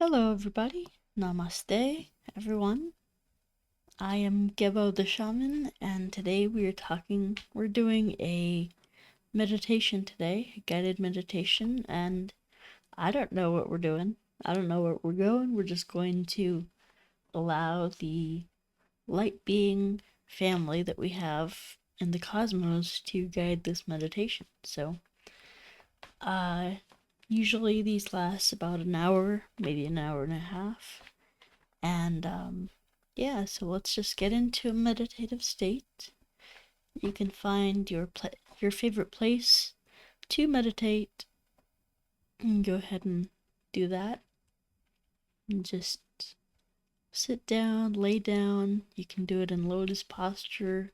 Hello everybody, namaste everyone. I am Gebo the Shaman, and today we're doing a meditation today, a guided meditation, and I don't know what we're doing. I don't know where we're going. We're just going to allow the light being family that we have in the cosmos to guide this meditation. So, usually these last about an hour, maybe an hour and a half. And yeah, so let's just get into a meditative state. You can find your favorite place to meditate and go ahead and do that. And just sit down, lay down. You can do it in lotus posture,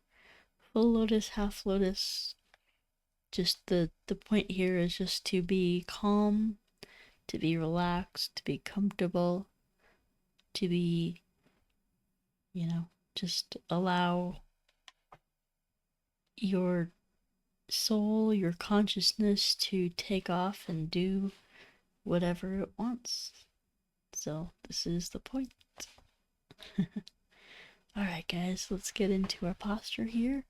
full lotus, half lotus. Just the point here is just to be calm, to be relaxed, to be comfortable, to be, just allow your soul, your consciousness to take off and do whatever it wants. So this is the point. Alright guys, let's get into our posture here.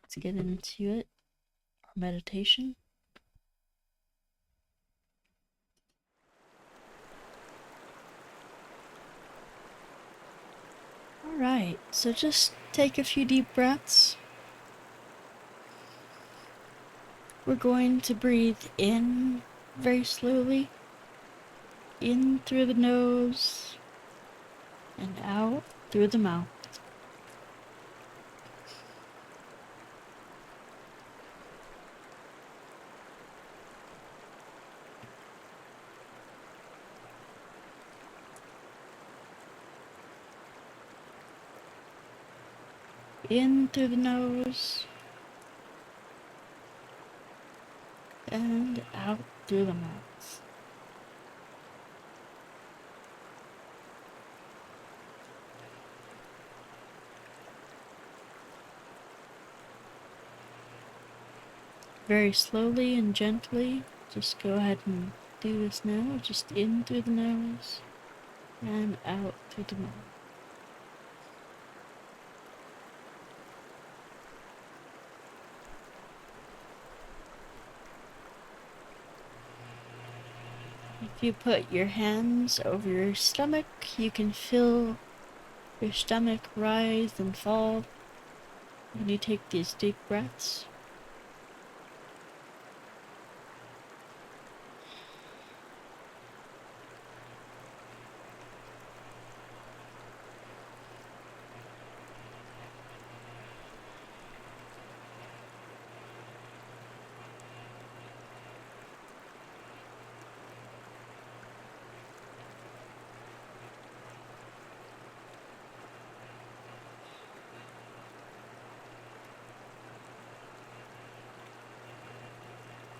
Let's get into it. Our meditation. Alright, so just take a few deep breaths. We're going to breathe in very slowly, in through the nose, and out through the mouth. In through the nose, and out through the mouth. Very slowly and gently, just go ahead and do this now. Just in through the nose and out through the mouth. If you put your hands over your stomach, you can feel your stomach rise and fall when you take these deep breaths.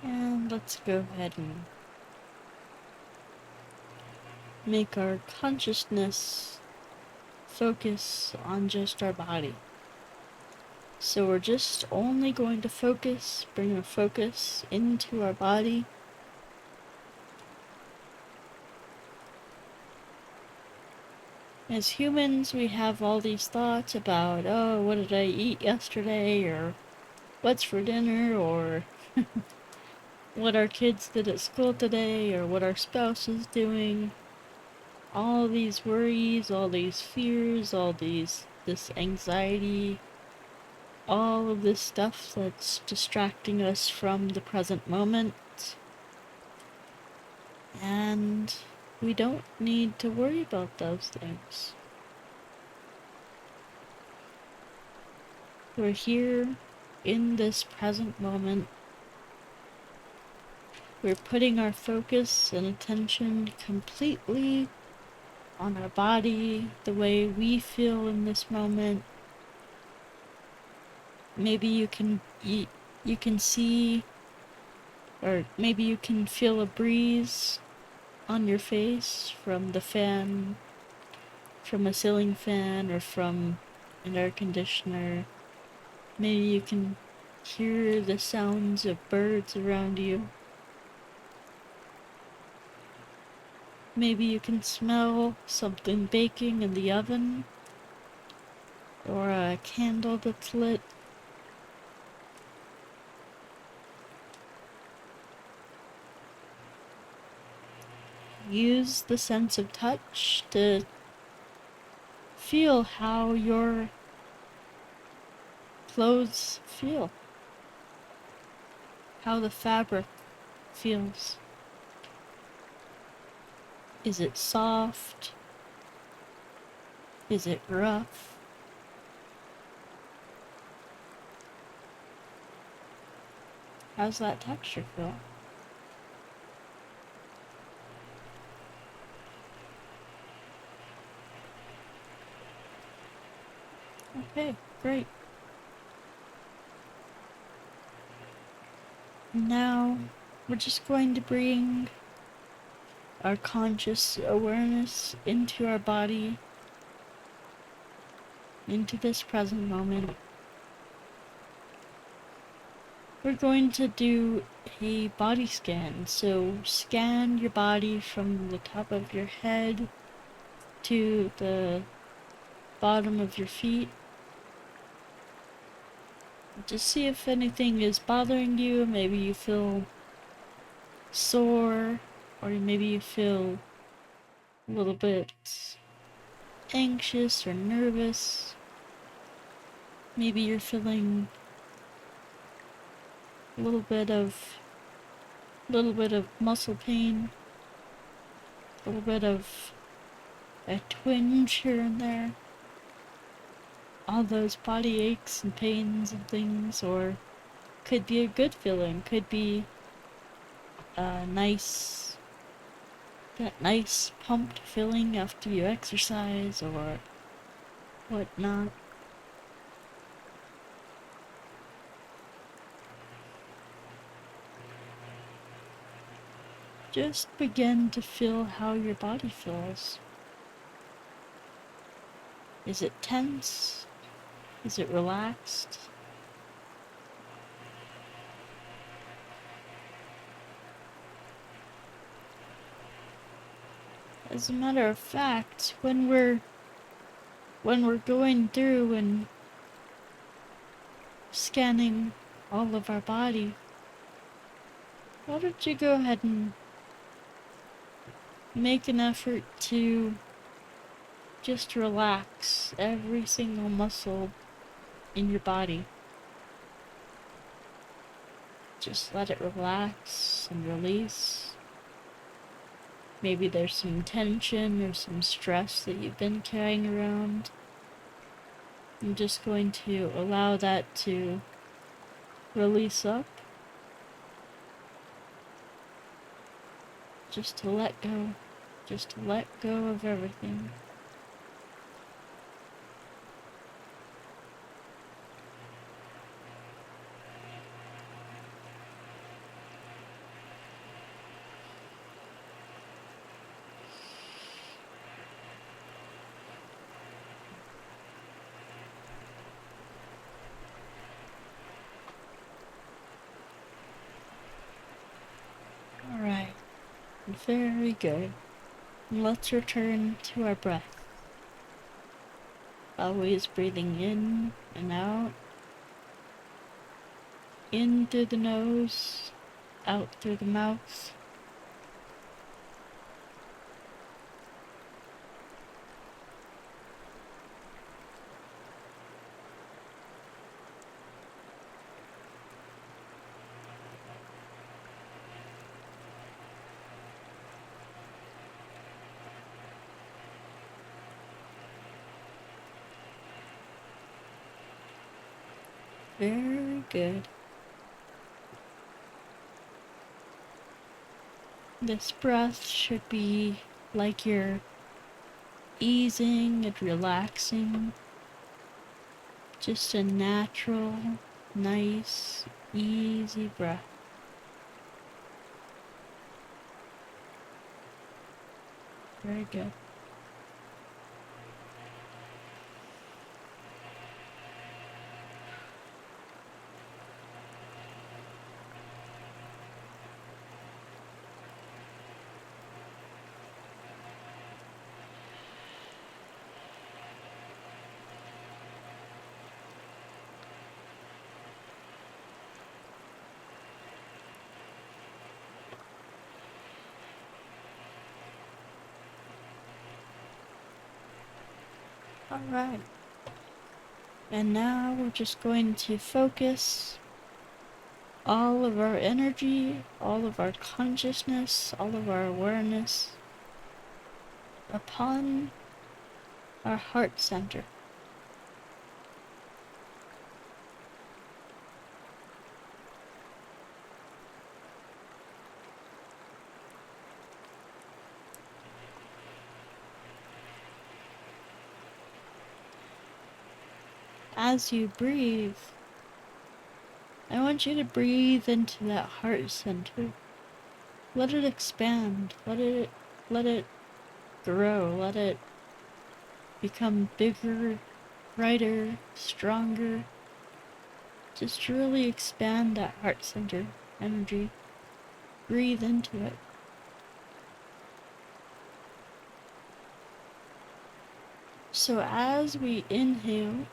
And let's go ahead and make our consciousness focus on just our body. So we're just only going to bring our focus into our body. As humans, we have all these thoughts about, oh, what did I eat yesterday, or what's for dinner, or what our kids did at school today, or what our spouse is doing. All these worries, all these fears, this anxiety, all of this stuff that's distracting us from the present moment. And we don't need to worry about those things. We're here in this present moment. We're putting our focus and attention completely on our body, the way we feel in this moment. Maybe you can see, or maybe you can feel a breeze on your face from the fan, from a ceiling fan, or from an air conditioner. Maybe you can hear the sounds of birds around you. Maybe you can smell something baking in the oven, or a candle that's lit. Use the sense of touch to feel how your clothes feel, how the fabric feels. Is it soft? Is it rough? How's that texture feel? Okay, great. Now, we're just going to bring our conscious awareness into our body, into this present moment. We're going to do a body scan. So scan your body from the top of your head to the bottom of your feet. Just see if anything is bothering you. Maybe you feel sore, or maybe you feel a little bit anxious or nervous. Maybe you're feeling a little bit of muscle pain, a little bit of a twinge here and there. All those body aches and pains and things, or could be a good feeling, could be a nice pumped feeling after you exercise or whatnot. Just begin to feel how your body feels. Is it tense? Is it relaxed? As a matter of fact, when we're going through and scanning all of our body, why don't you go ahead and make an effort to just relax every single muscle in your body. Just let it relax and release. Maybe there's some tension or some stress that you've been carrying around. I'm just going to allow that to release up. Just to let go. Just to let go of everything. Alright. Very good. Let's return to our breath. Always breathing in and out. In through the nose, out through the mouth. Very good. This breath should be like you're easing and relaxing. Just a natural, nice, easy breath. Very good. Alright. And now we're just going to focus all of our energy, all of our consciousness, all of our awareness upon our heart center. As you breathe, I want you to breathe into that heart center. Let it expand. Let it grow. Let it become bigger, brighter, stronger. Just really expand that heart center energy. Breathe into it. So as we inhale,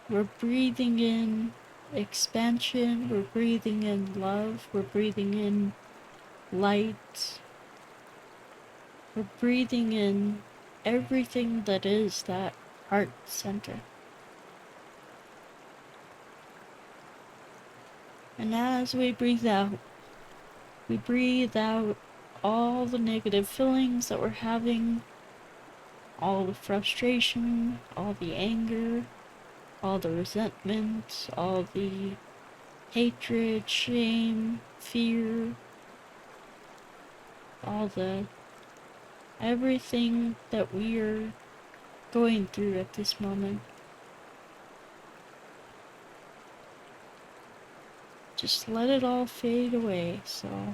we're breathing in expansion, we're breathing in love, we're breathing in light, we're breathing in everything that is that heart center. And as we breathe out all the negative feelings that we're having, all the frustration, all the anger, all the resentment, all the hatred, shame, fear, all the everything that we are going through at this moment. Just let it all fade away. So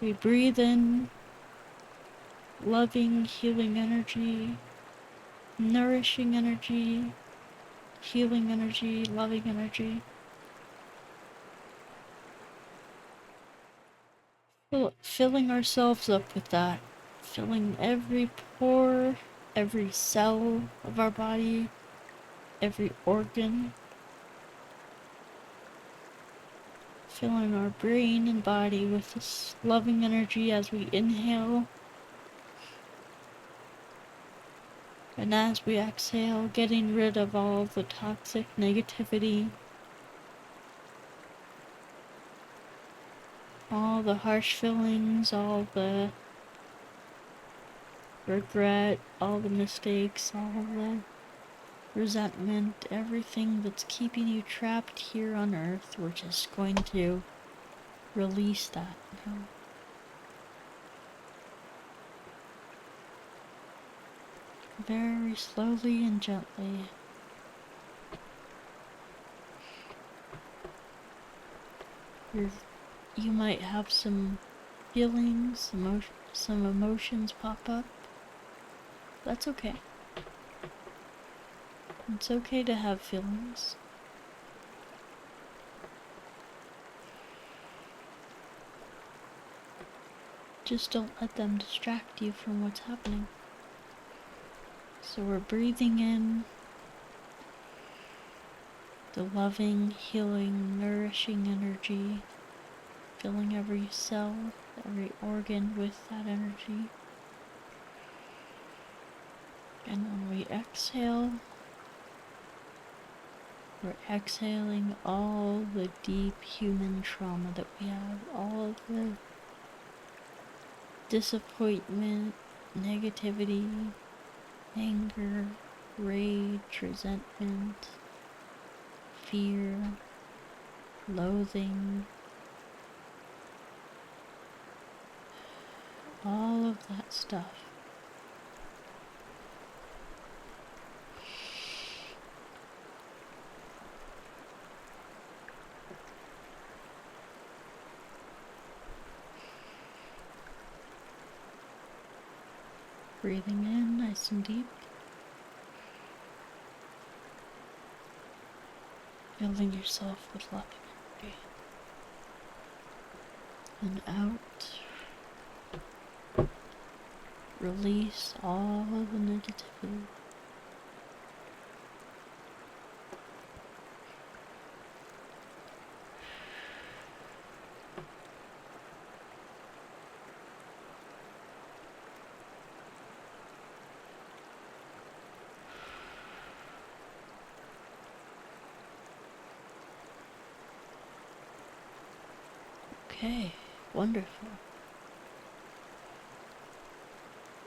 we breathe in loving, healing energy, nourishing energy, healing energy, loving energy. Filling ourselves up with that. Filling every pore, every cell of our body, every organ. Filling our brain and body with this loving energy as we inhale. And as we exhale, getting rid of all the toxic negativity, all the harsh feelings, all the regret, all the mistakes, all the resentment, everything that's keeping you trapped here on Earth. We're just going to release that now. Very slowly and gently. You might have some feelings, some emotions pop up. That's okay. It's okay to have feelings. Just don't let them distract you from what's happening. So we're breathing in the loving, healing, nourishing energy, filling every cell, every organ with that energy. And when we exhale, we're exhaling all the deep human trauma that we have, all the disappointment, negativity, anger, rage, resentment, fear, loathing, all of that stuff. Breathing in nice and deep. Filling yourself with love and energy. And out. Release all the negativity. Okay, wonderful.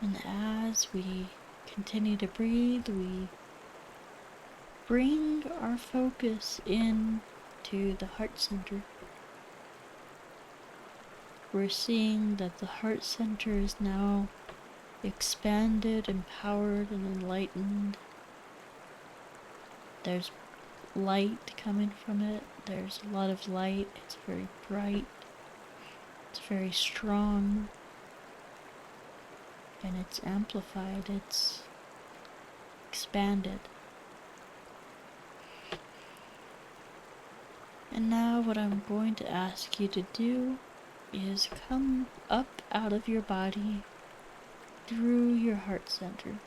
And as we continue to breathe, we bring our focus in to the heart center. We're seeing that the heart center is now expanded, empowered, and enlightened. There's light coming from it. There's a lot of light. It's very bright. It's very strong. And it's amplified. It's expanded. And now what I'm going to ask you to do is come up out of your body through your heart center.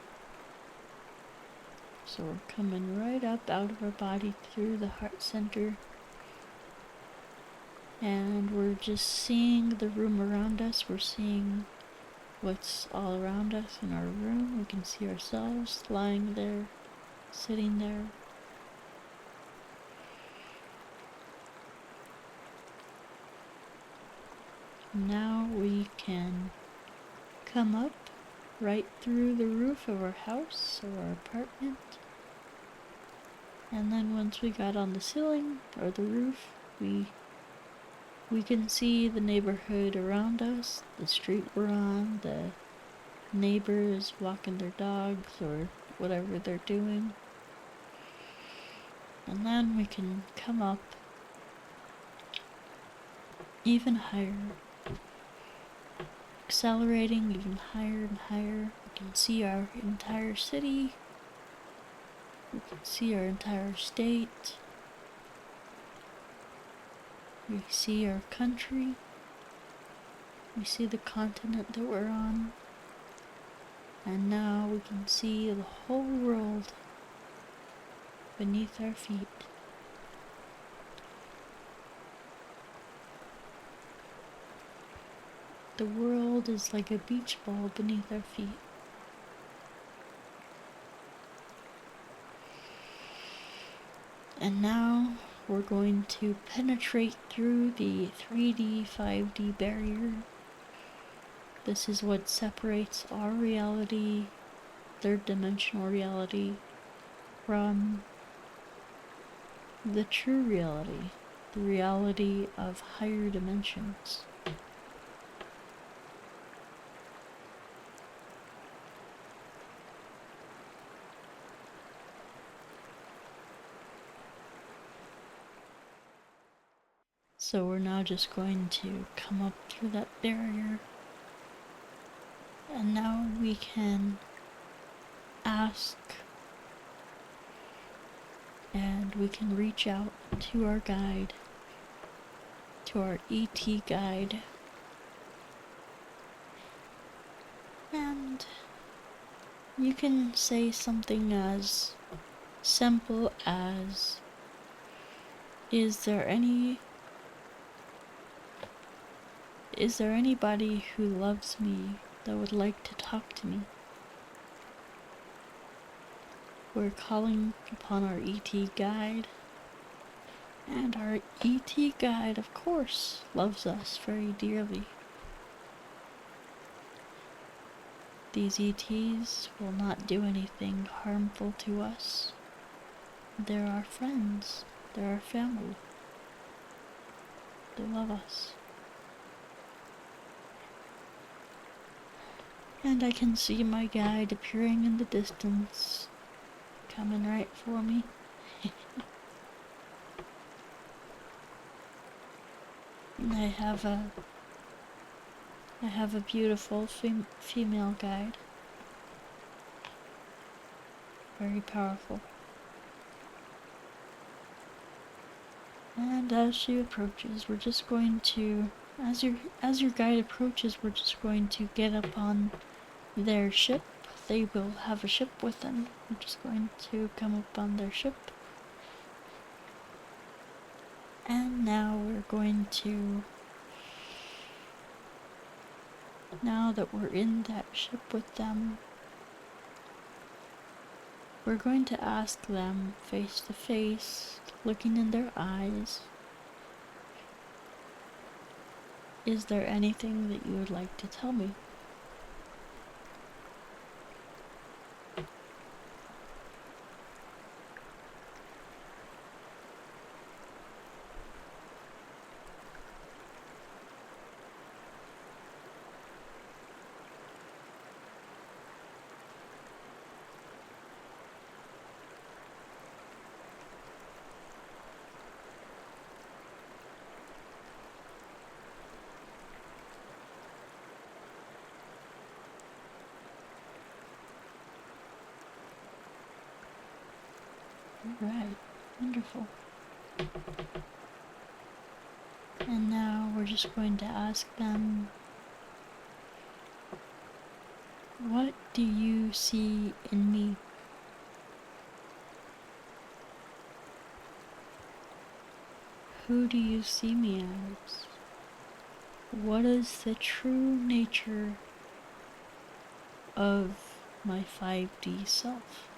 So we're coming right up out of our body through the heart center. And we're just seeing the room around us. We're seeing what's all around us in our room. We can see ourselves lying there, sitting there. Now we can come up right through the roof of our house or our apartment. And then once we got on the ceiling or the roof, we can see the neighborhood around us, the street we're on, the neighbors walking their dogs or whatever they're doing. And then we can come up even higher, accelerating even higher and higher. We can see our entire city. We can see our entire state. We see our country. We see the continent that we're on. And now we can see the whole world beneath our feet. The world is like a beach ball beneath our feet. And now we're going to penetrate through the 3D, 5D barrier. This is what separates our reality, third dimensional reality, from the true reality, the reality of higher dimensions. So we're now just going to come up through that barrier. And now we can ask and we can reach out to our guide, to our ET guide. And you can say something as simple as, is there anybody who loves me that would like to talk to me? We're calling upon our ET guide, and our ET guide, of course, loves us very dearly. These ETs will not do anything harmful to us. They're our friends. They're our family. They love us. And I can see my guide appearing in the distance, coming right for me. And I have a beautiful female guide. Very powerful. And as she approaches, we're just going to, as your guide approaches, we're just going to get up on their ship. They will have a ship with them. We're just going to come up on their ship. And now we're going to, now that we're in that ship with them, we're going to ask them face to face, looking in their eyes, is there anything that you would like to tell me? Alright, wonderful. And now we're just going to ask them, what do you see in me? Who do you see me as? What is the true nature of my 5D self?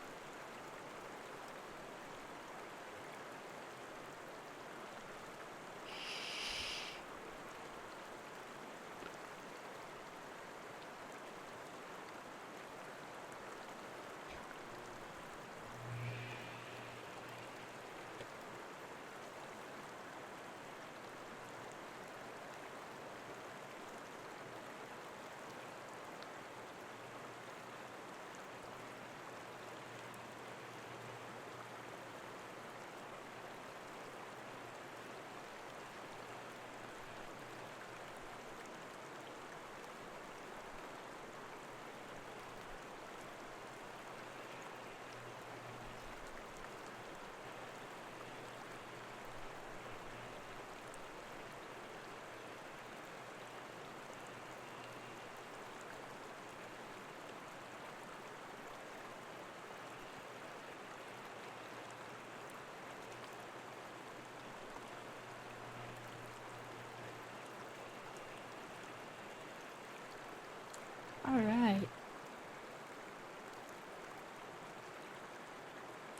Alright.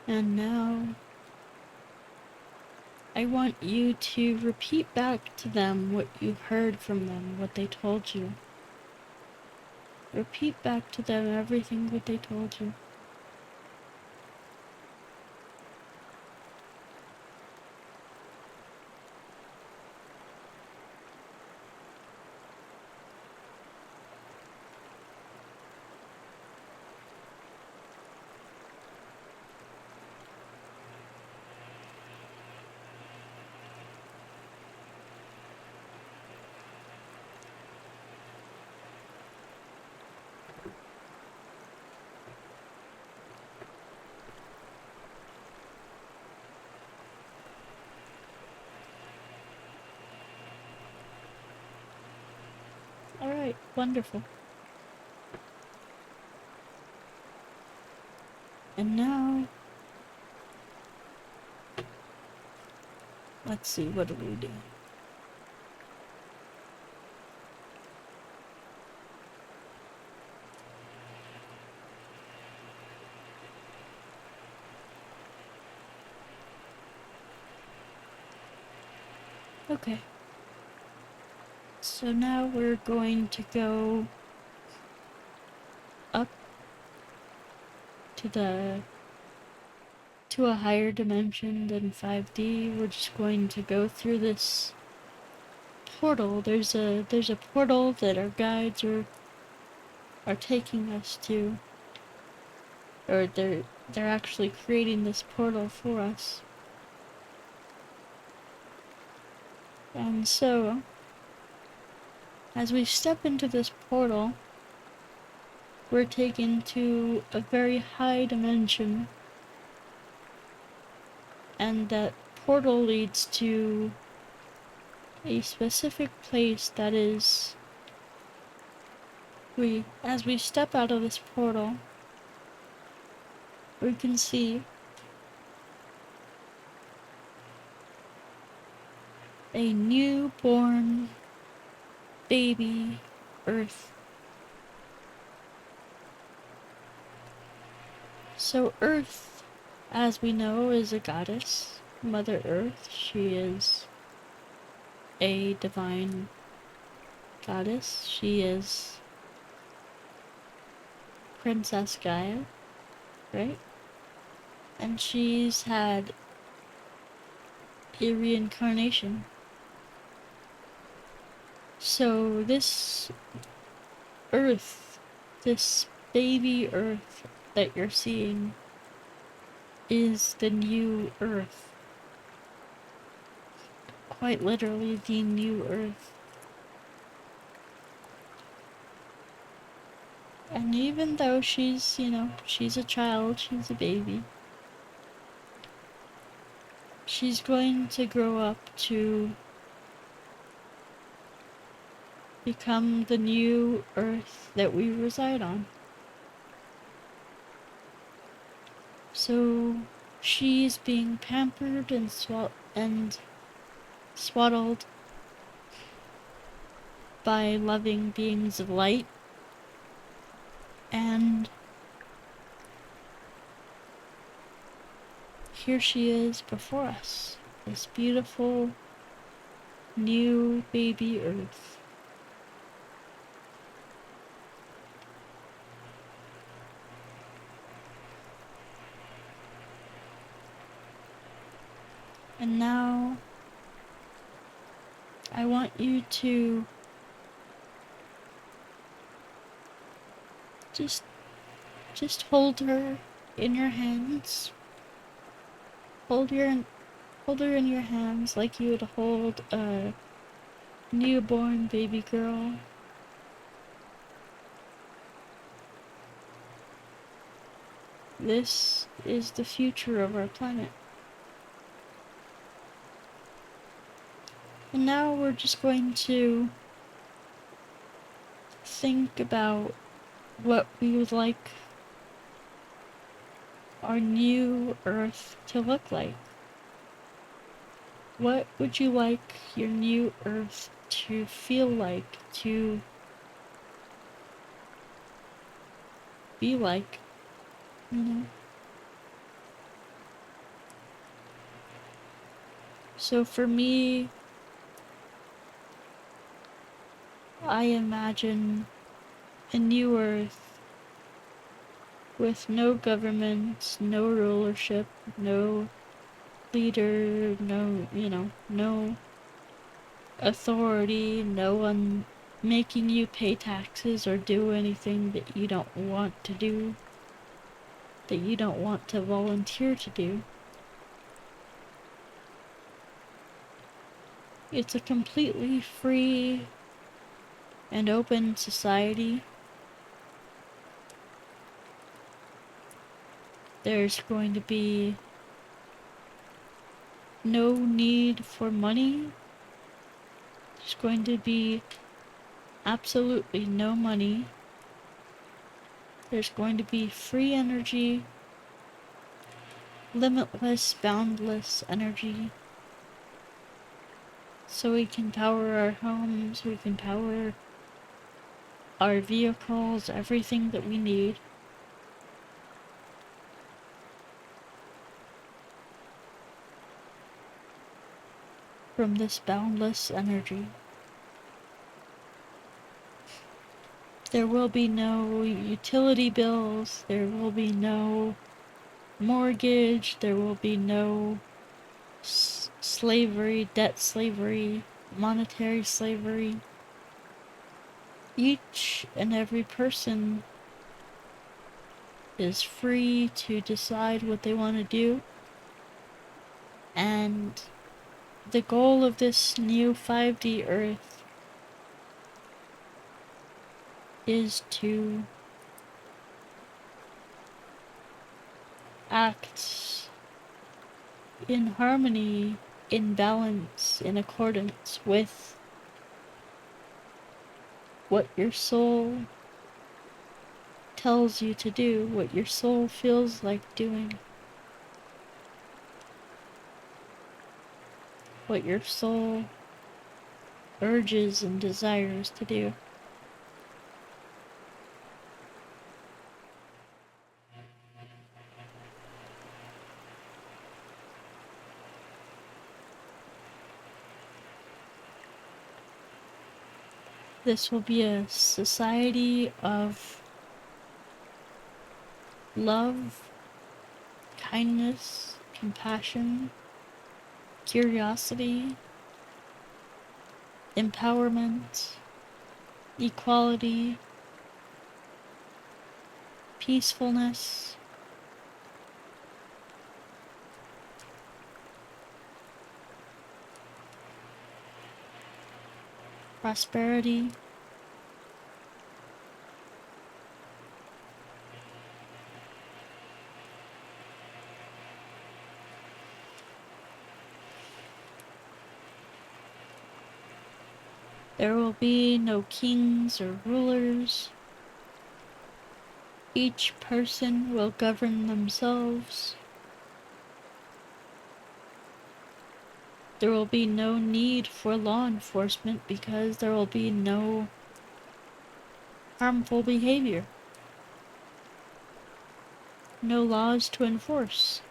And now I want you to repeat back to them what you've heard from them, what they told you. Repeat back to them everything that they told you. Alright, wonderful. And now, let's see, what do we do? Okay. So now we're going to go up to a higher dimension than 5D. We're just going to go through this portal. There's a portal that our guides are taking us to, or they're actually creating this portal for us. And so, as we step into this portal, we're taken to a very high dimension, and that portal leads to a specific place that is, as we step out of this portal, we can see a newborn baby Earth. So Earth, as we know, is a goddess, Mother Earth. She is a divine goddess. She is Princess Gaia, right? And she's had a reincarnation. So this Earth, this baby Earth that you're seeing, is the new Earth. Quite literally, the new Earth. And even though she's, she's a child, she's a baby, she's going to grow up to become the new Earth that we reside on. So she's being pampered and swaddled by loving beings of light, and here she is before us, this beautiful new baby Earth. And now I want you to just hold her in your hands. Hold her in your hands like you would hold a newborn baby girl. This is the future of our planet. And now we're just going to think about what we would like our new Earth to look like. What would you like your new Earth to feel like, to be like, So for me, I imagine a new Earth with no government, no rulership, no leader, no authority, no one making you pay taxes or do anything that you don't want to do, that you don't want to volunteer to do. It's a completely free and open society. There's going to be no need for money. There's going to be absolutely no money. There's going to be free energy, limitless, boundless energy. So we can power our homes, we can power our vehicles, everything that we need. From this boundless energy. There will be no utility bills, there will be no mortgage, there will be no slavery, debt slavery, monetary slavery. Each and every person is free to decide what they want to do, and the goal of this new 5D Earth is to act in harmony, in balance, in accordance with what your soul tells you to do, what your soul feels like doing, what your soul urges and desires to do. This will be a society of love, kindness, compassion, curiosity, empowerment, equality, peacefulness, prosperity. There will be no kings or rulers. Each person will govern themselves. There will be no need for law enforcement because there will be no harmful behavior. No laws to enforce.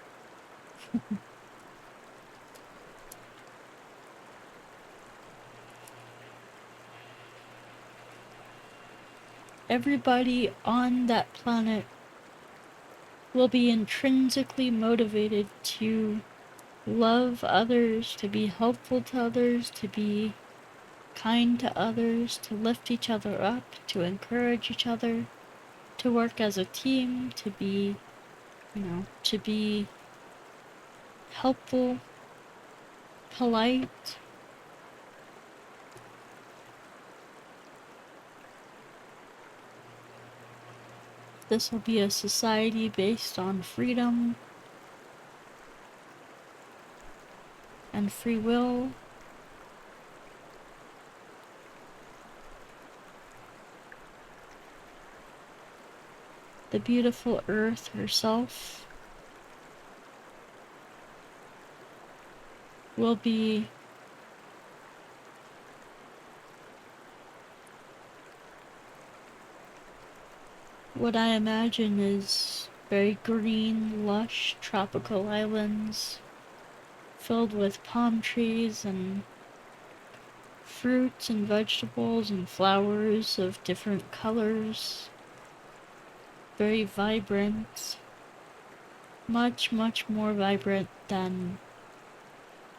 Everybody on that planet will be intrinsically motivated to love others, to be helpful to others, to be kind to others, to lift each other up, to encourage each other, to work as a team, to be, to be helpful, polite. This will be a society based on freedom and free will. The beautiful Earth herself will be what I imagine is very green, lush, tropical islands filled with palm trees and fruits and vegetables and flowers of different colors. Very vibrant. Much, much more vibrant than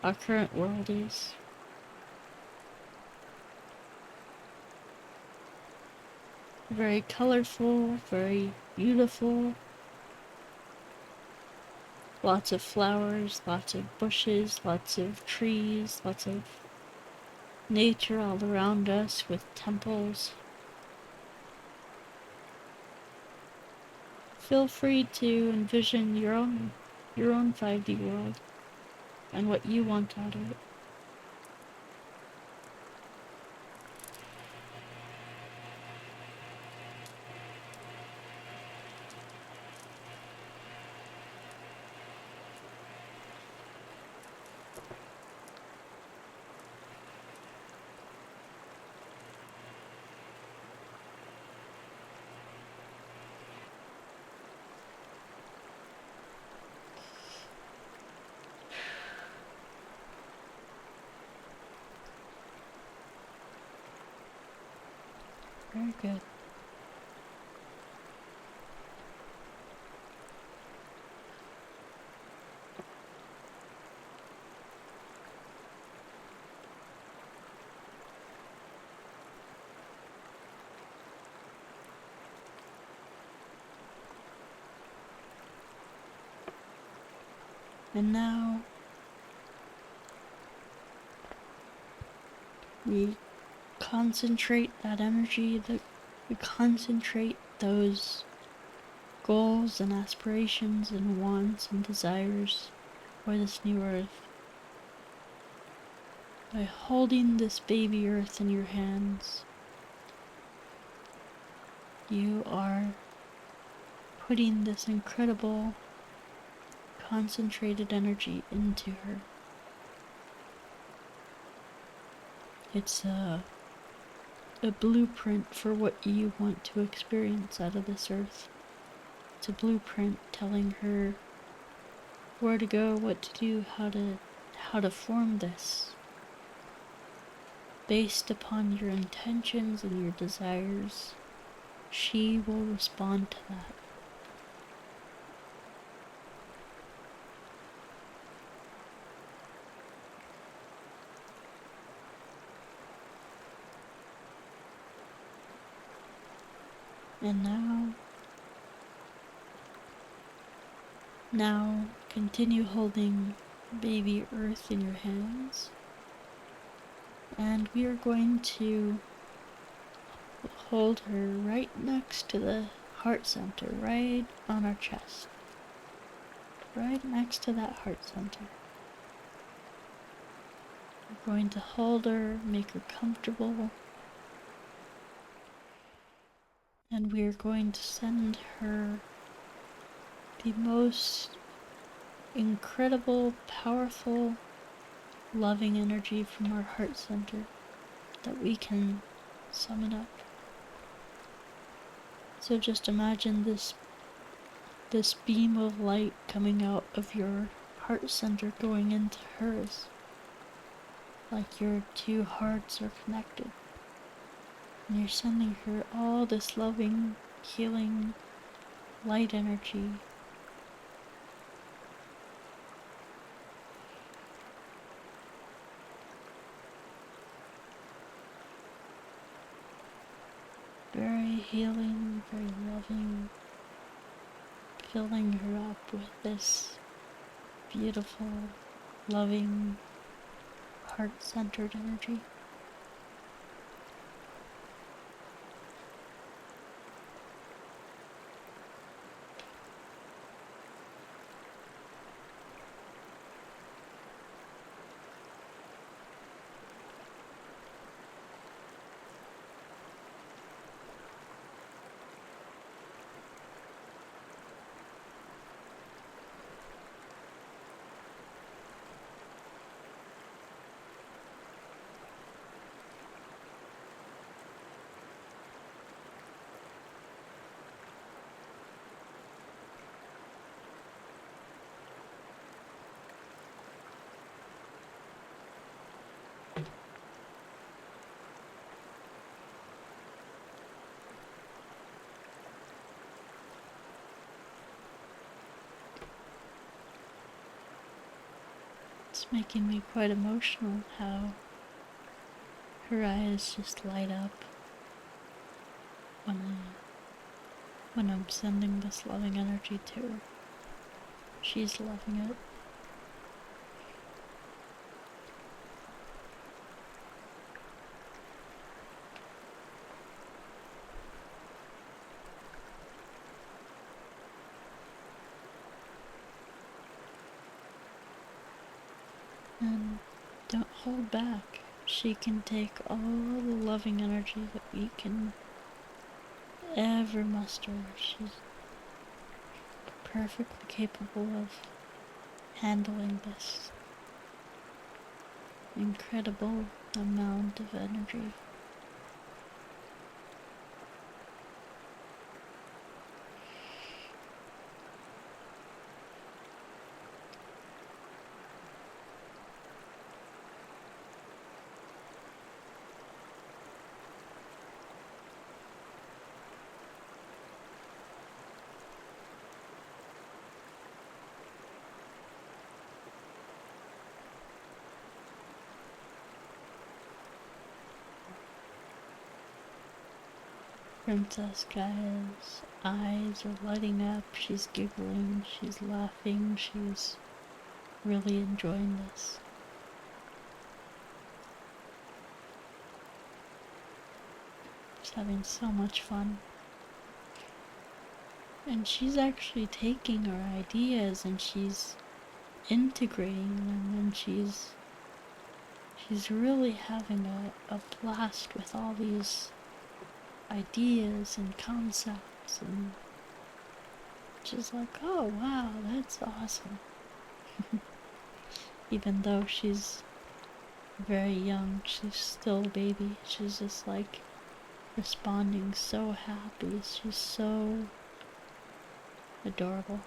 our current world is. Very colorful, very beautiful. Lots of flowers, lots of bushes, lots of trees, lots of nature all around us with temples. Feel free to envision your own 5D world and what you want out of it. Very good. And now we concentrate that energy, we concentrate those goals and aspirations and wants and desires for this new earth by holding this baby earth in your hands. You are putting this incredible concentrated energy into her. It's a blueprint for what you want to experience out of this earth. It's a blueprint telling her where to go, what to do, how to form this. based upon your intentions and your desires, she will respond to that. And now continue holding baby Earth in your hands. And we are going to hold her right next to the heart center, right on our chest. Right next to that heart center. We're going to hold her, make her comfortable. And we are going to send her the most incredible, powerful, loving energy from our heart center that we can summon up. So just imagine this beam of light coming out of your heart center going into hers, like your two hearts are connected. And you're sending her all this loving, healing, light energy. Very healing, very loving, filling her up with this beautiful, loving, heart-centered energy. It's making me quite emotional how her eyes just light up when I'm sending this loving energy to her. She's loving it. And don't hold back. She can take all the loving energy that we can ever muster. She's perfectly capable of handling this incredible amount of energy. Princess Gaia's eyes are lighting up, she's giggling, she's laughing, she's really enjoying this. She's having so much fun. And she's actually taking our ideas and she's integrating them, and she's really having a blast with all these ideas and concepts, and she's like, oh wow, that's awesome. Even though she's very young, she's still a baby, she's just like responding so happy, she's so adorable.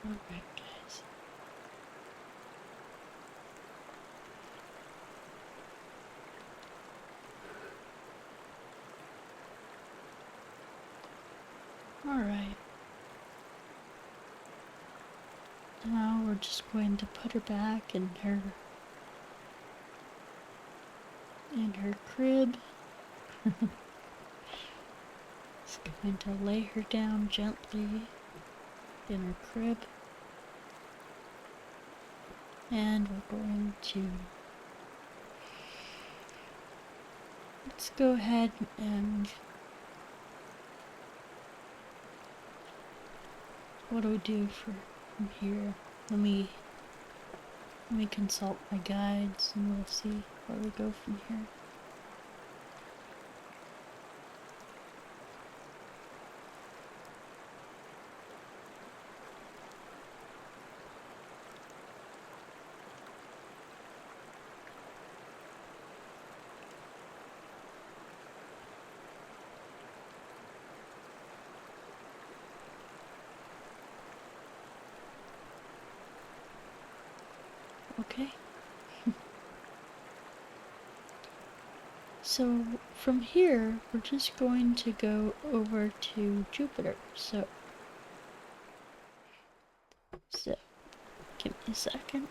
Alright, guys. Alright. Now we're just going to put her back in her crib. Just going to lay her down gently in her crib. And we're going to, let's go ahead and, what do we do from here? Let me consult my guides and we'll see where we go from here. Okay. So from here, we're just going to go over to Jupiter. So give me a second.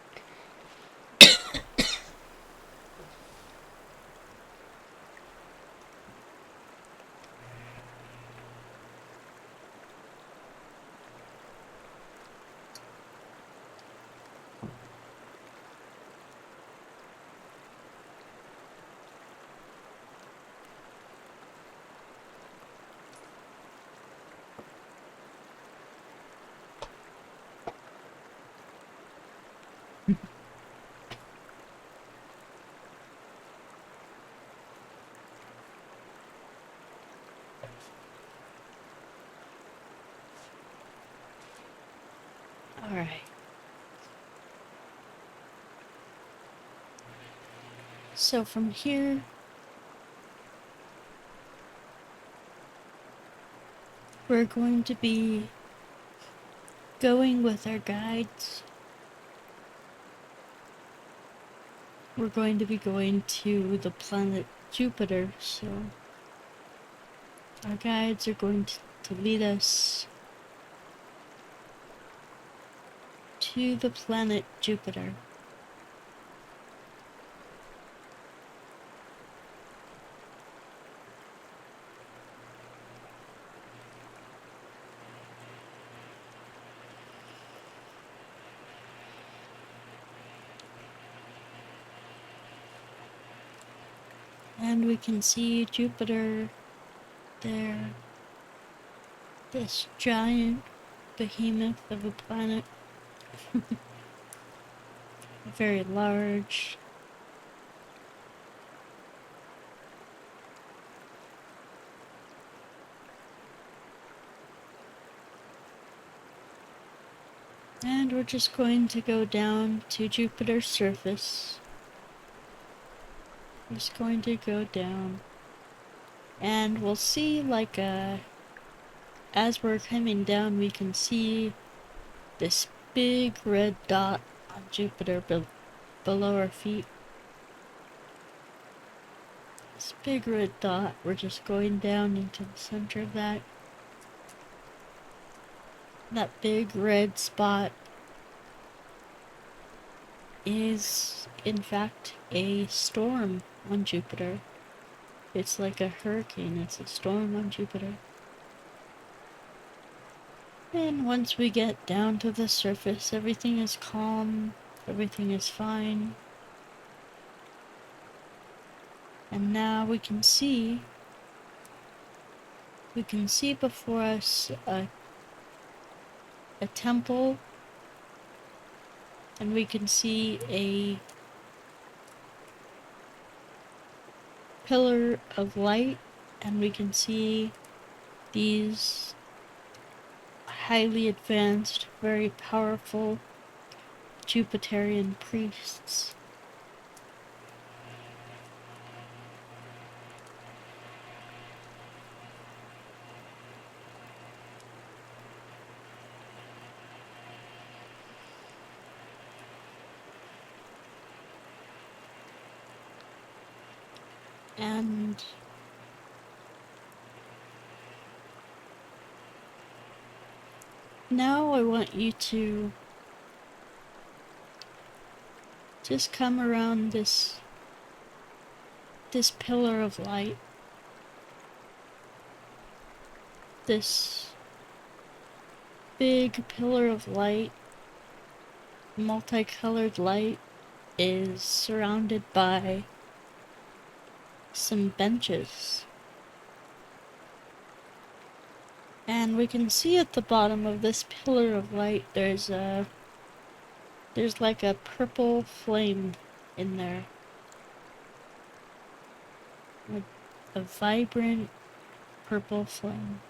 Alright. So from here, we're going to be going with our guides. We're going to be going to the planet Jupiter, so our guides are going to lead us to the planet Jupiter. And we can see Jupiter there, this giant behemoth of a planet, very large. And we're just going to go down to Jupiter's surface. Just going to go down. And we'll see, like, as we're coming down, we can see this big red dot on Jupiter below our feet. This big red dot, we're just going down into the center of that. That big red spot is, in fact, a storm on Jupiter. It's like a hurricane, it's a storm on Jupiter. And once we get down to the surface, everything is calm, everything is fine. And now we can see before us a temple, and we can see a pillar of light, and we can see these highly advanced, very powerful Jupiterian priests. And now I want you to just come around this pillar of light, this big pillar of light, multicolored light, is surrounded by some benches. And we can see at the bottom of this pillar of light there's like a purple flame in there. A vibrant purple flame.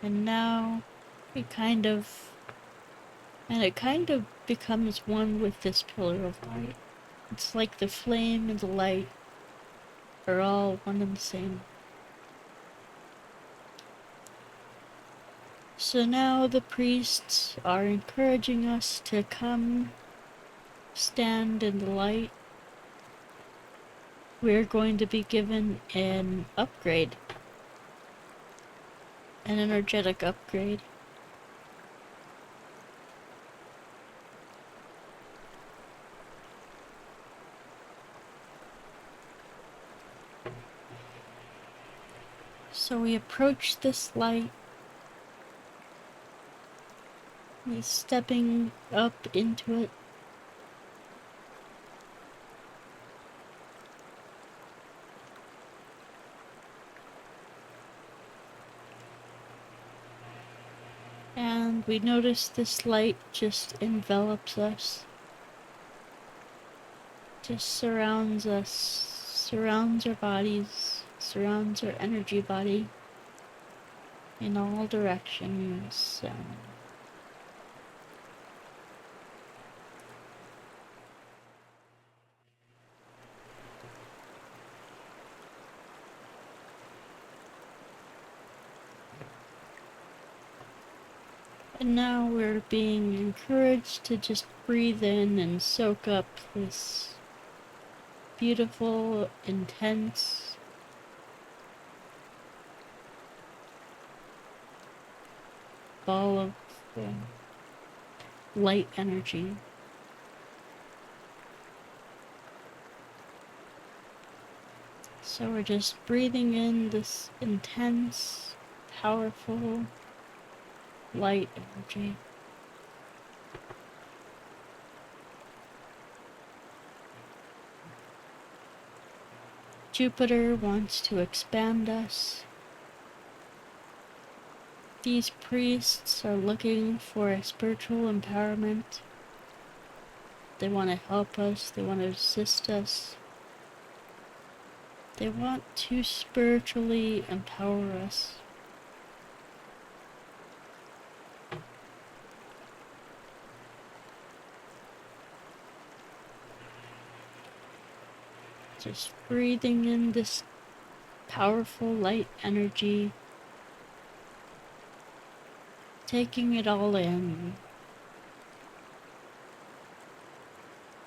And now it kind of becomes one with this pillar of light. It's like the flame and the light are all one and the same. So now the priests are encouraging us to come stand in the light. We're going to be given an upgrade, an energetic upgrade. So we approach this light. We're stepping up into it. And we notice this light just envelops us. Just surrounds us, surrounds our bodies, surrounds our energy body in all directions. And now we're being encouraged to just breathe in and soak up this beautiful, intense, ball of light energy. So we're just breathing in this intense, powerful light energy. Jupiter wants to expand us. These priests are looking for a spiritual empowerment. They want to help us, they want to assist us. They want to spiritually empower us. Just breathing in this powerful light energy, taking it all in.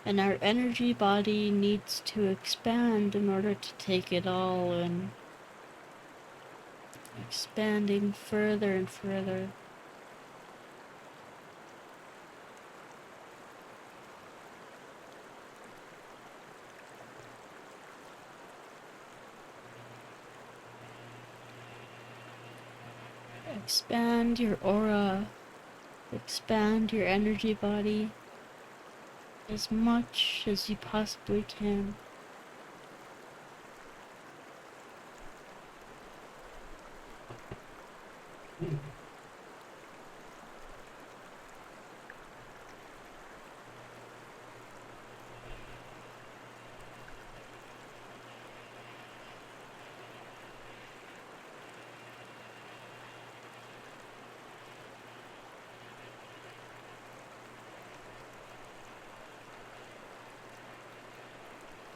And our energy body needs to expand in order to take it all in. Expanding further and further. Expand your aura, expand your energy body as much as you possibly can.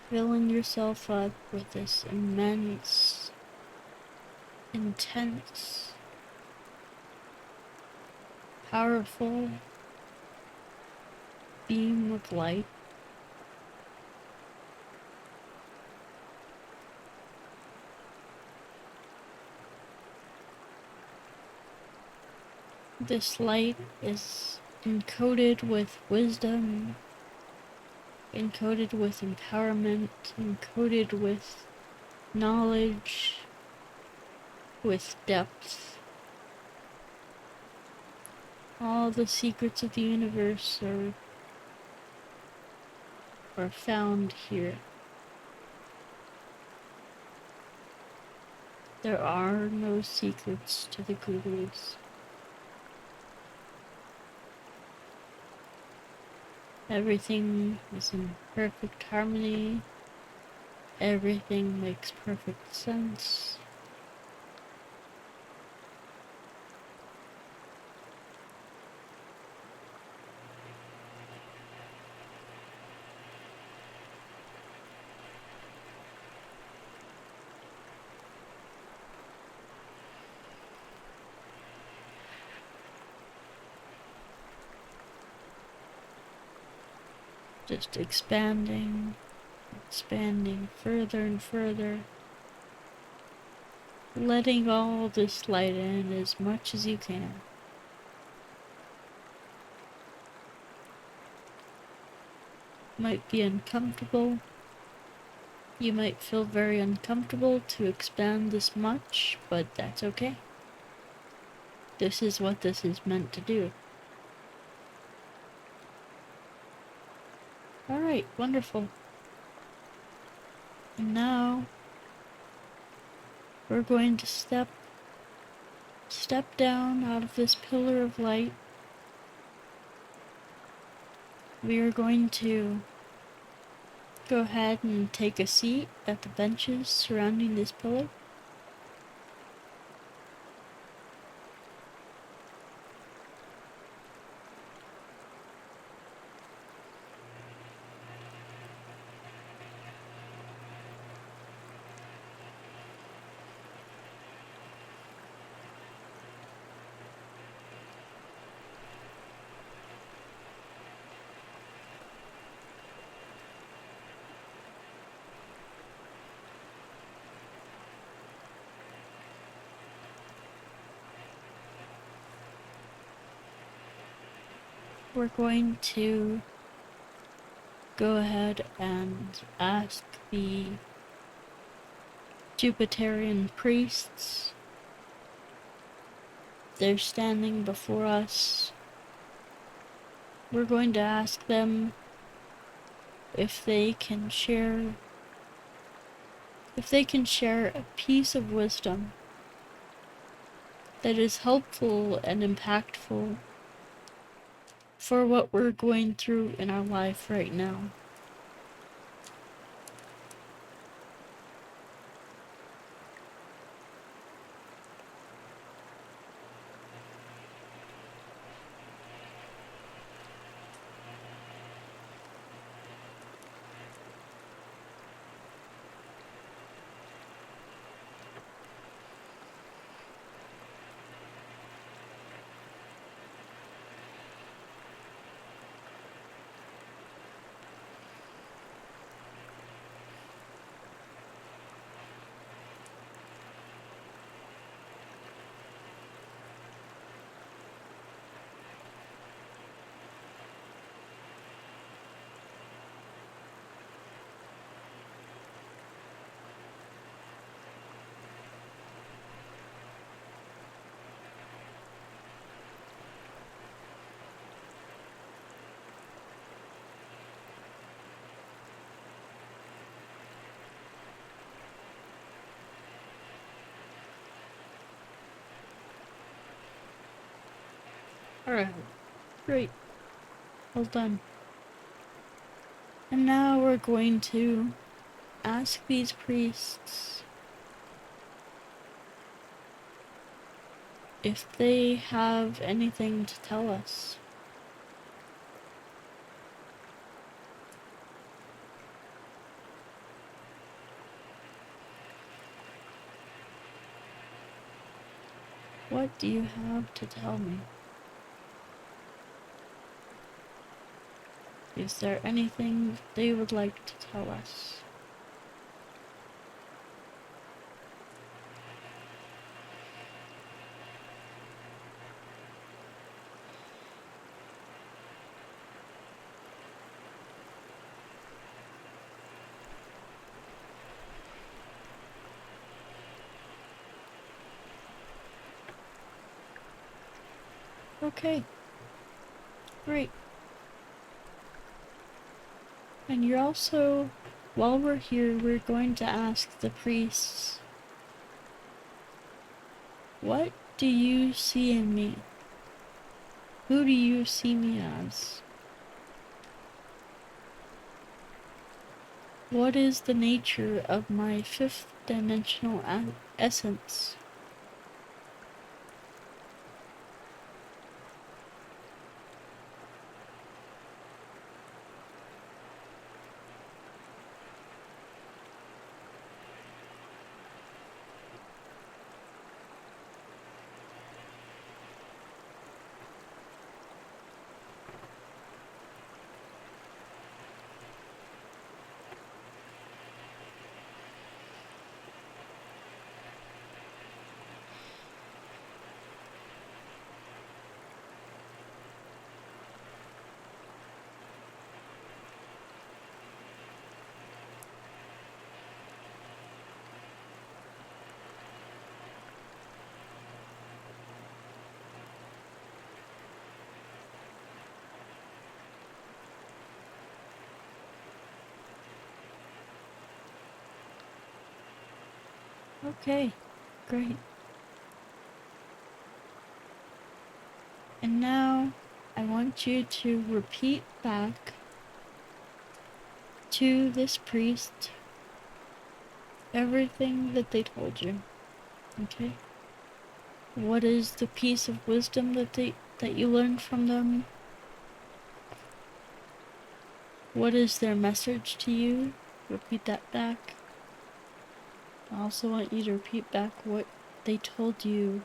Filling yourself up with this immense, intense, powerful beam of light. This light is encoded with wisdom, encoded with empowerment, encoded with knowledge, with depth. All the secrets of the universe are found here. There are no secrets to the gurus. Everything is in perfect harmony. Everything makes perfect sense. Just expanding further and further, letting all this light in as much as you can. Might be uncomfortable. You might feel very uncomfortable to expand this much, but that's okay. This is what this is meant to do. Alright, wonderful. And now we're going to step down out of this pillar of light. We are going to go ahead and take a seat at the benches surrounding this pillar. We're going to go ahead and ask the Jupiterian priests. They're standing before us. We're going to ask them if they can share a piece of wisdom that is helpful and impactful for what we're going through in our life right now. Alright, great. Well done. And now we're going to ask these priests if they have anything to tell us. What do you have to tell me? Is there anything they would like to tell us? Okay, great. And you're also, while we're here, we're going to ask the priests, what do you see in me? Who do you see me as? What is the nature of my fifth dimensional essence? Okay, great. And now I want you to repeat back to this priest everything that they told you. Okay? What is the piece of wisdom that you learned from them? What is their message to you? Repeat that back. I also want you to repeat back what they told you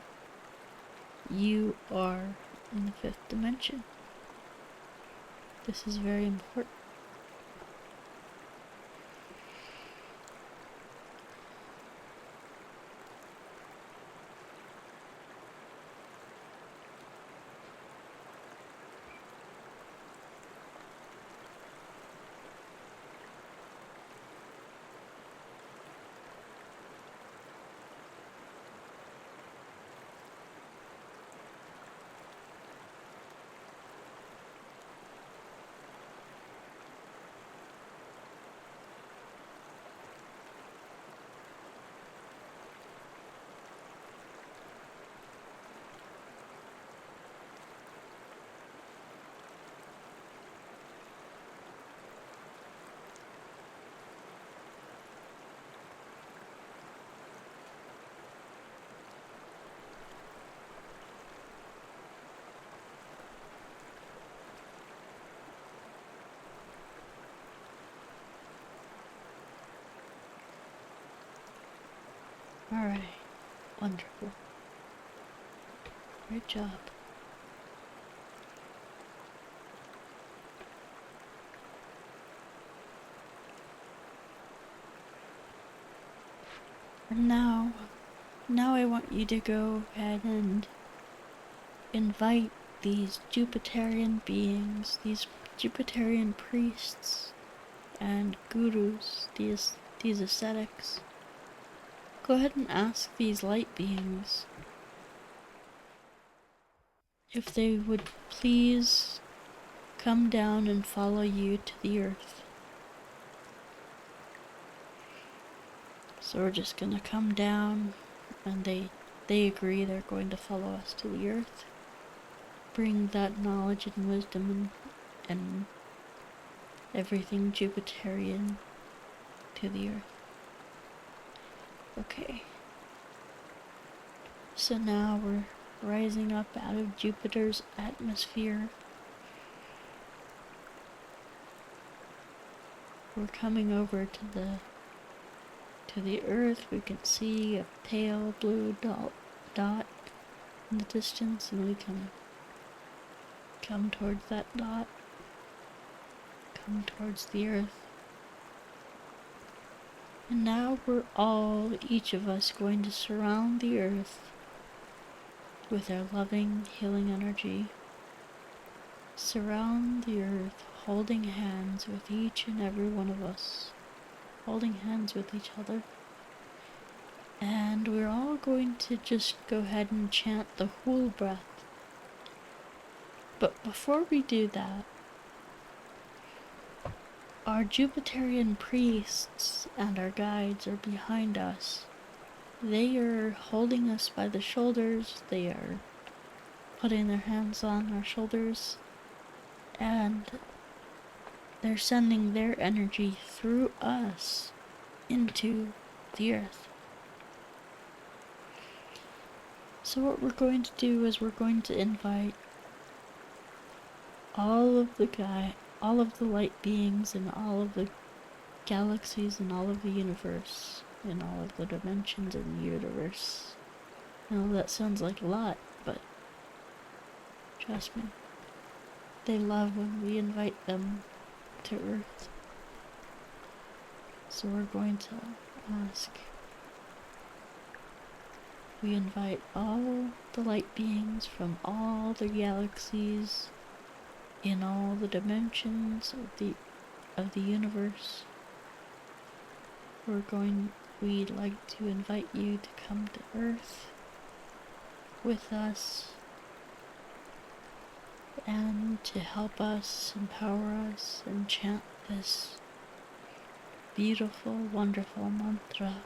you are in the fifth dimension. This is very important. Alright, wonderful. Great job. And now I want you to go ahead and invite these Jupiterian beings, these Jupiterian priests and gurus, these ascetics. Go ahead and ask these light beings if they would please come down and follow you to the earth. So we're just gonna come down, and they agree they're going to follow us to the earth. Bring that knowledge and wisdom and everything Jupiterian to the earth. Okay. So now we're rising up out of Jupiter's atmosphere. We're coming over to the earth. We can see a pale blue dot in the distance, and we can come towards that dot. walking towards the earth. And now we're all, each of us, going to surround the earth with our loving, healing energy. Surround the earth, holding hands with each and every one of us, holding hands with each other. And we're all going to just go ahead and chant the whole breath. But before we do that, our Jupiterian priests and our guides are behind us. They are holding us by the shoulders, they are putting their hands on our shoulders, and they're sending their energy through us into the earth. So what we're going to do is we're going to invite all of the light beings in all of the galaxies and all of the universe, in all of the dimensions in the universe. I know that sounds like a lot, but trust me, they love when we invite them to Earth. So we're going to ask, we invite all the light beings from all the galaxies in all the dimensions of the universe. We'd like to invite you to come to Earth with us and to help us, empower us, and chant this beautiful, wonderful mantra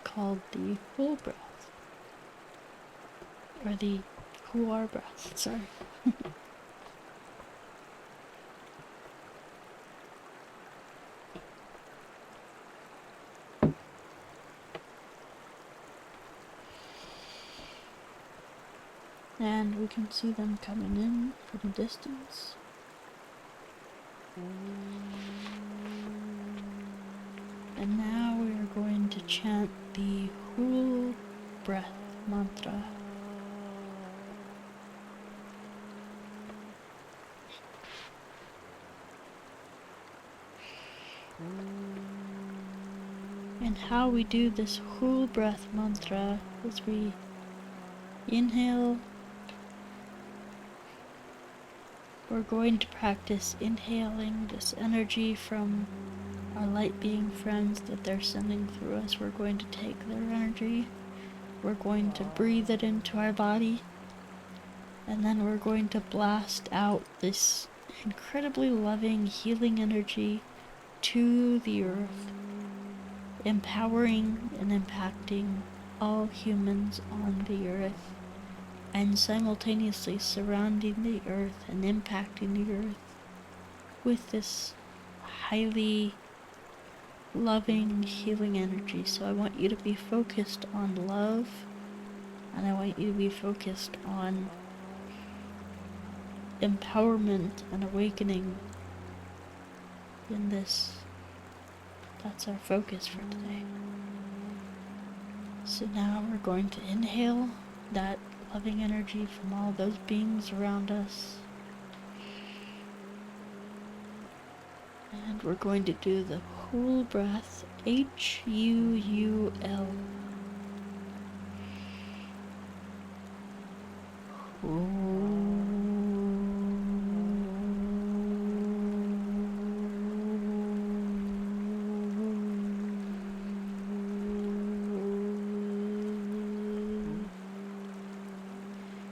called the Whole Breath, or the Huar Breath, sorry. And we can see them coming in from a distance. And now we are going to chant the whole breath mantra. And how we do this whole breath mantra is we inhale. We're going to practice inhaling this energy from our light being friends that they're sending through us. We're going to take their energy, we're going to breathe it into our body, and then we're going to blast out this incredibly loving, healing energy to the earth, empowering and impacting all humans on the earth, and simultaneously surrounding the earth and impacting the earth with this highly loving, healing energy. So I want you to be focused on love, and I want you to be focused on empowerment and awakening in this. That's our focus for today. So now we're going to inhale that loving energy from all those beings around us. And we're going to do the whole breath, H-U-U-L.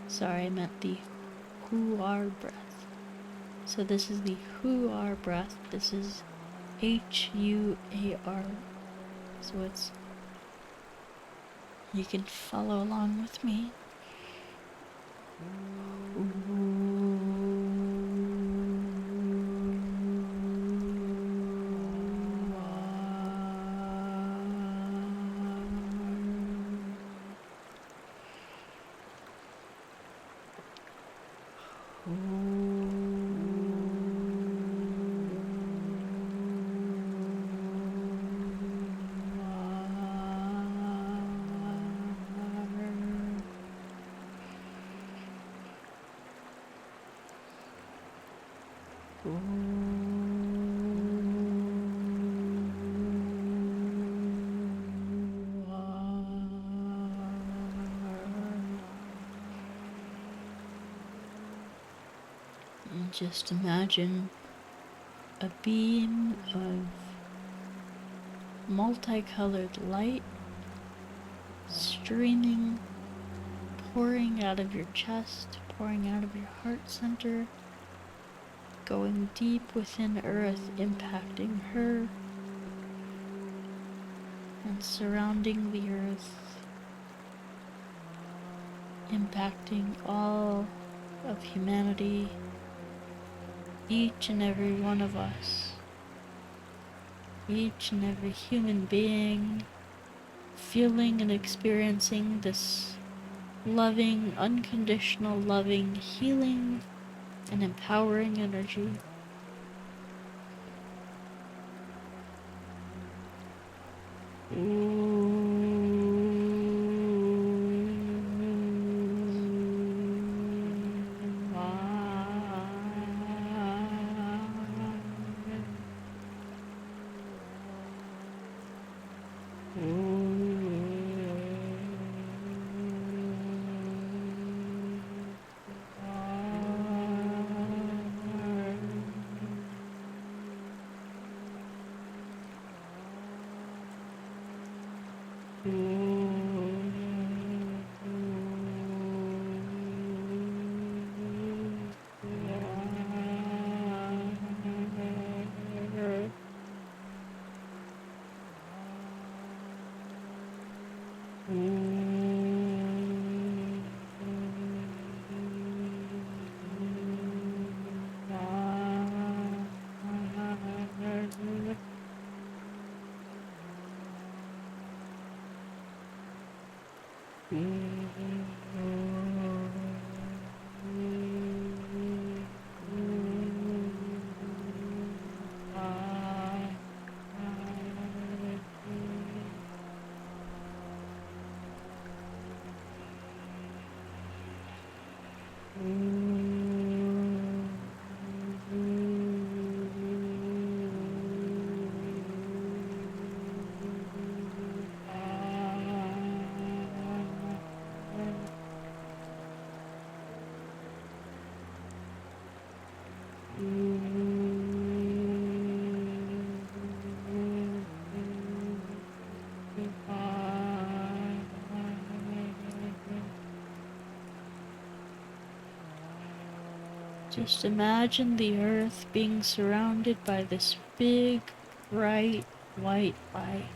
Sorry, I meant the Huar breath. So this is the Huar breath. This is H-U-A-R. So it's, you can follow along with me. And just imagine a beam of multicolored light streaming, pouring out of your chest, pouring out of your heart center, going deep within Earth, impacting her and surrounding the Earth, impacting all of humanity, each and every one of us, each and every human being, feeling and experiencing this loving, unconditional, loving, healing, and empowering energy. Just imagine the Earth being surrounded by this big, bright, white light.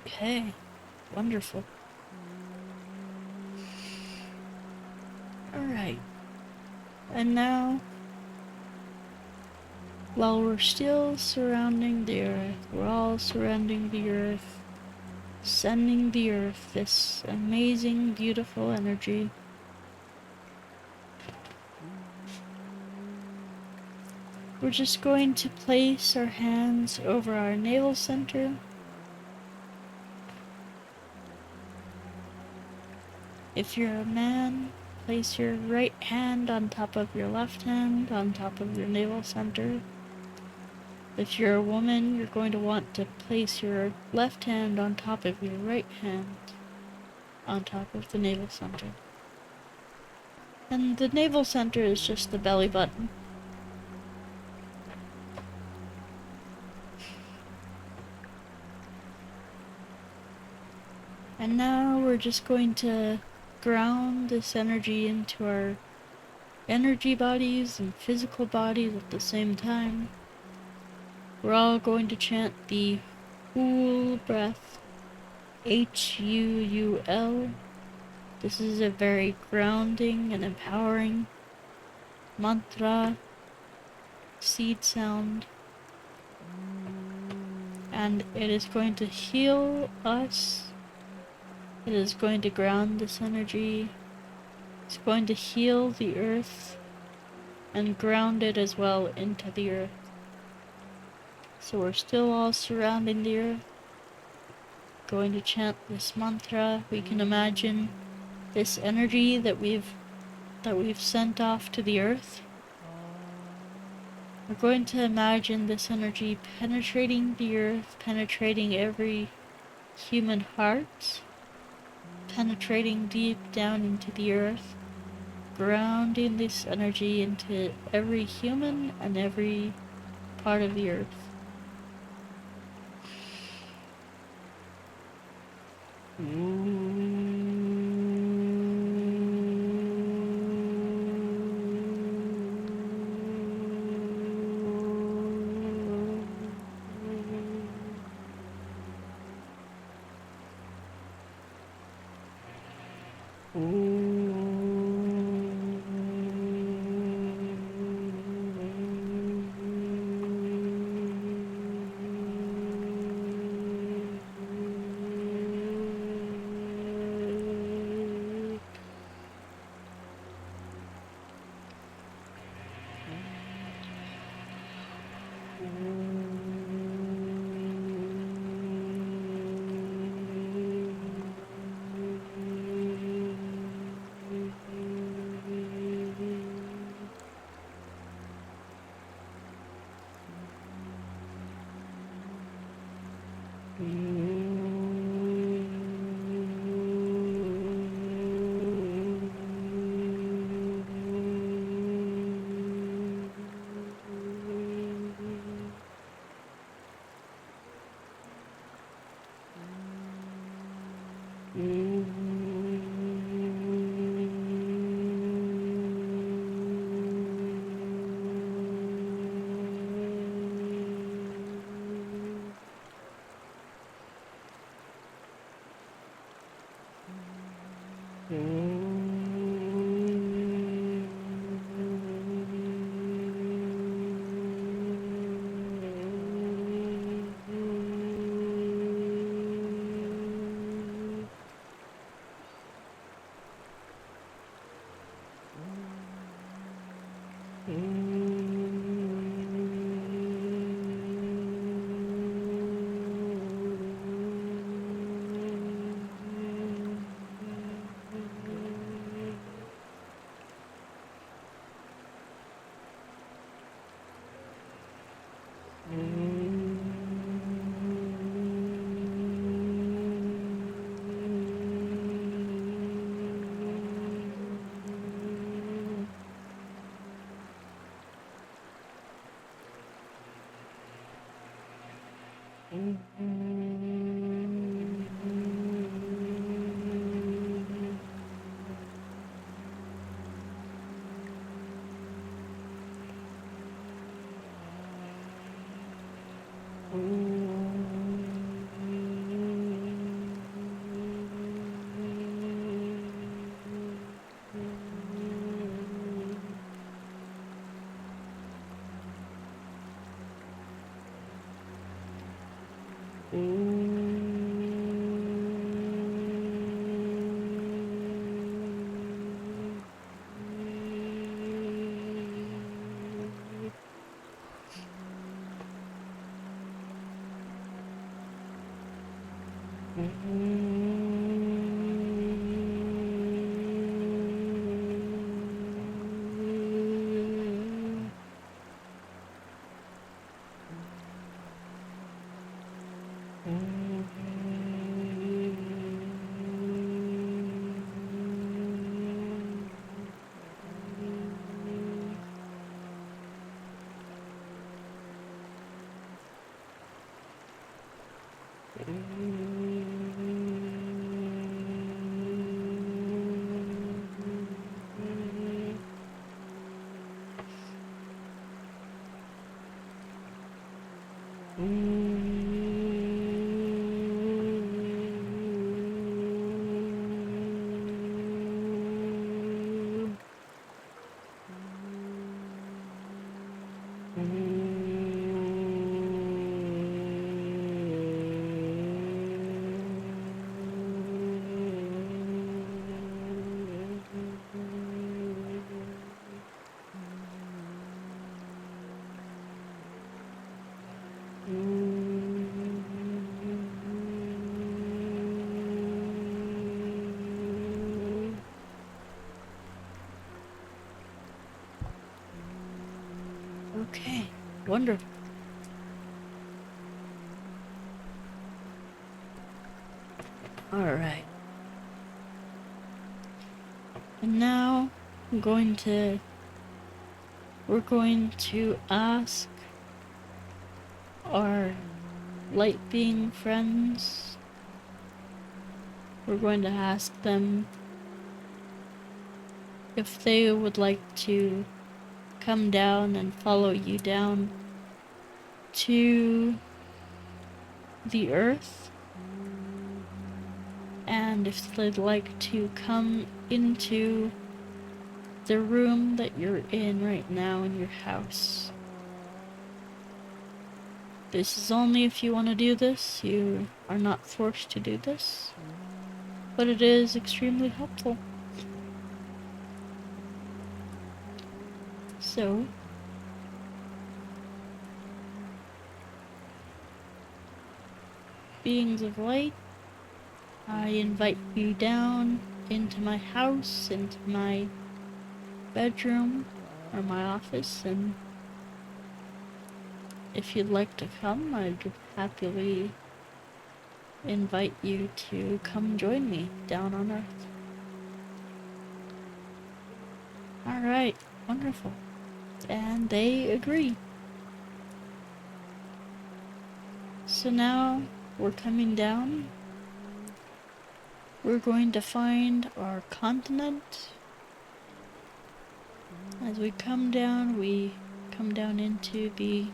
Okay, wonderful. Alright, and now, while we're still surrounding the earth, we're all surrounding the earth, sending the earth this amazing, beautiful energy. We're just going to place our hands over our navel center. If you're a man, place your right hand on top of your left hand, on top of your navel center. If you're a woman, you're going to want to place your left hand on top of your right hand, on top of the navel center. And the navel center is just the belly button. And now we're just going to ground this energy into our energy bodies and physical bodies at the same time. We're all going to chant the Huul breath, H-U-U-L. This is a very grounding and empowering mantra, seed sound, and it is going to heal us. It is going to ground this energy. It's going to heal the earth and ground it as well into the earth. So we're still all surrounding the earth, going to chant this mantra. We can imagine this energy that we've sent off to the earth. We're going to imagine this energy penetrating the earth, penetrating every human heart, penetrating deep down into the earth, grounding this energy into every human and every part of the earth. Okay, wonderful. Alright. And now we're going to ask our light being friends. We're going to ask them if they would like to come down and follow you down to the earth, and if they'd like to come into the room that you're in right now in your house. This is only if you want to do this. You are not forced to do this, but it is extremely helpful. So, beings of light, I invite you down into my house, into my bedroom or my office, and if you'd like to come, I'd happily invite you to come join me down on Earth. Alright, wonderful. And they agree. So now we're coming down. We're going to find our continent. As we come down into the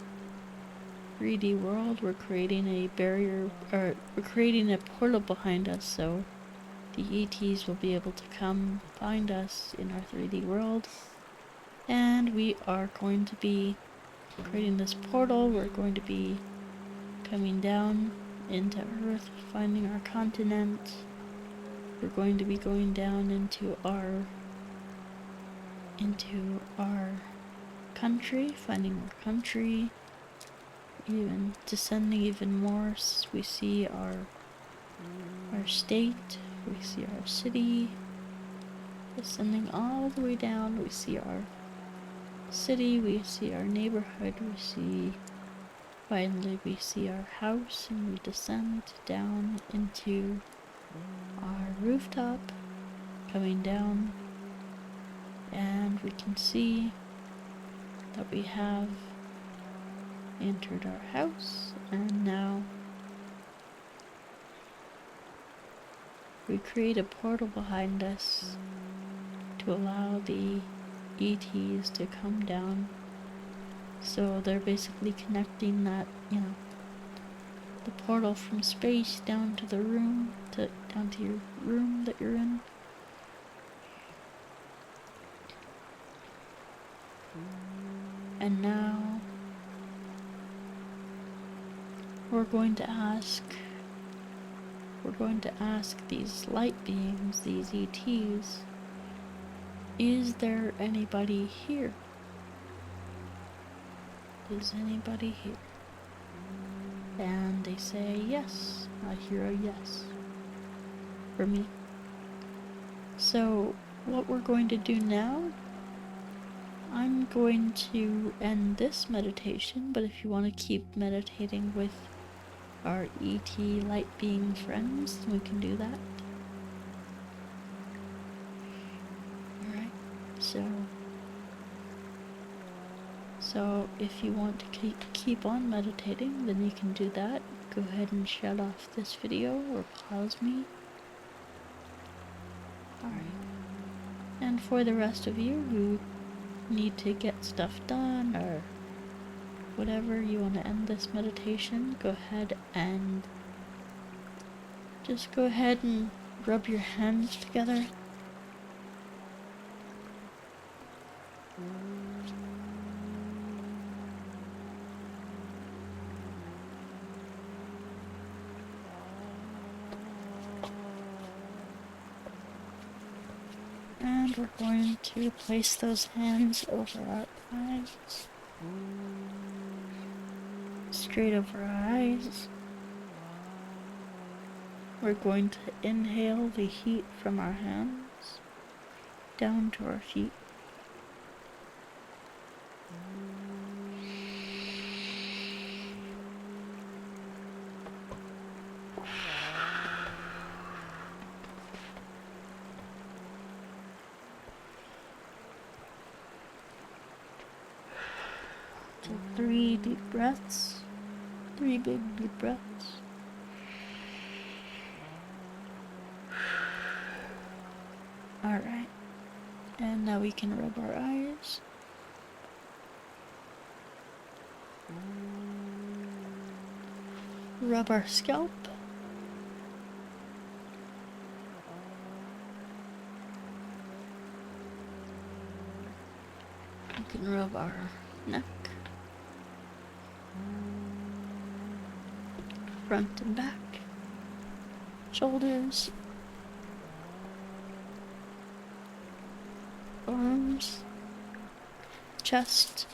3D world. We're creating a barrier, or we're creating a portal behind us, so the ETs will be able to come find us in our 3D world. And we are going to be creating this portal. We're going to be coming down into Earth, finding our continent. We're going to be going down into our country, finding our country, even descending even more. We see our state, we see our city, descending all the way down. We see our city, we see our neighborhood, we see Finally, we see our house and we descend down into our rooftop, coming down, and we can see that we have entered our house, and now we create a portal behind us to allow the ETs to come down. So they're basically connecting that, the portal from space down to the room, down to your room that you're in. And now we're going to ask these light beings, these ETs, is there anybody here? Is anybody here? And they say yes. I hear a yes for me. So what we're going to do now, I'm going to end this meditation, but if you want to keep meditating with our ET light being friends, we can do that. Alright, so if you want to keep on meditating, then you can do that. Go ahead and shut off this video or pause me. Alright. And for the rest of you who need to get stuff done or whatever, you want to end this meditation, go ahead and just go ahead and rub your hands together. And we're going to place those hands over our eyes. Straight over our eyes. We're going to inhale the heat from our hands down to our feet. Take 3 deep breaths, 3 big deep breaths. Alright, and now we can rub our eyes. Rub our scalp. We can rub our neck, front and back, shoulders, arms, chest,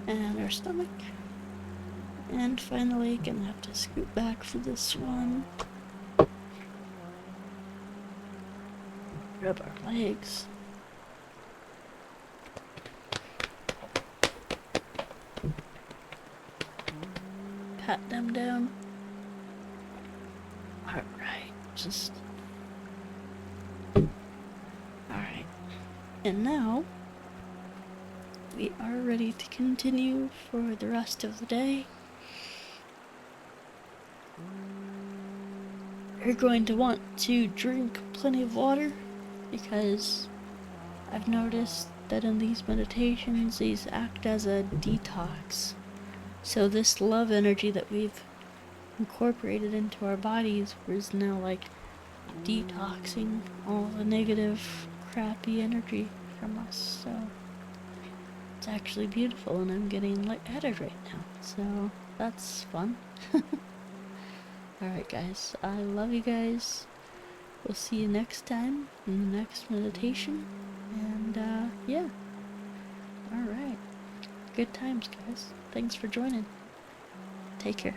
and our stomach. And finally, gonna have to scoot back for this one. Rub our legs. Pat them down. Alright, Alright. And now, we are ready to continue for the rest of the day. You're going to want to drink plenty of water, because I've noticed that in these meditations, these act as a detox. So this love energy that we've incorporated into our bodies is now like detoxing all the negative, crappy energy from us. So it's actually beautiful, and I'm getting lightheaded right now. So that's fun. Alright guys, I love you guys. We'll see you next time in the next meditation. And yeah. Alright. Good times, guys. Thanks for joining. Take care.